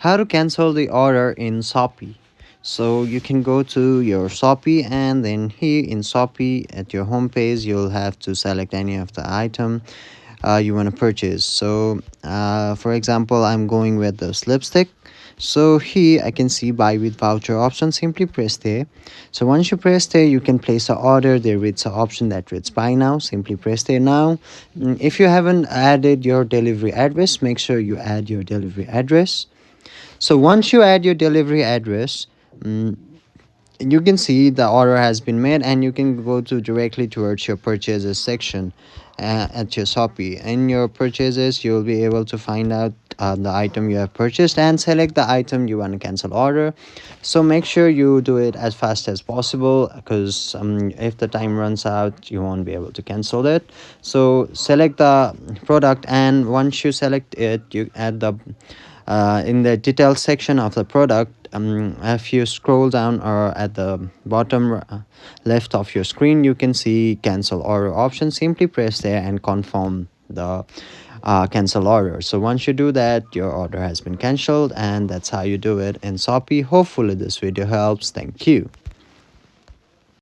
How to cancel the order in Shopee. So you can go to your Shopee, and then here in Shopee at your home page you'll have to select any of the item you want to purchase. So for example, I'm going with this lipstick. So here I can see buy with voucher option. Simply press there. So once you press there, you can place an order. There is an option that reads buy now. Simply press there now. If you haven't added your delivery address, make sure you add your delivery address. So once you add your delivery address, mm, you can see the order has been made, and you can go to directly towards your purchases section at your Shopee. In your purchases, you'll be able to find out the item you have purchased and select the item you want to cancel order. So make sure you do it as fast as possible, because if the time runs out, you won't be able to cancel it. So select the product, and once you select it, you add the in the details section of the product. If you scroll down or at the bottom left of your screen, you can see cancel order option. Simply press there and confirm the cancel order. So once you do that, your order has been cancelled, and that's how you do it in Shopee. Hopefully this video helps. Thank you.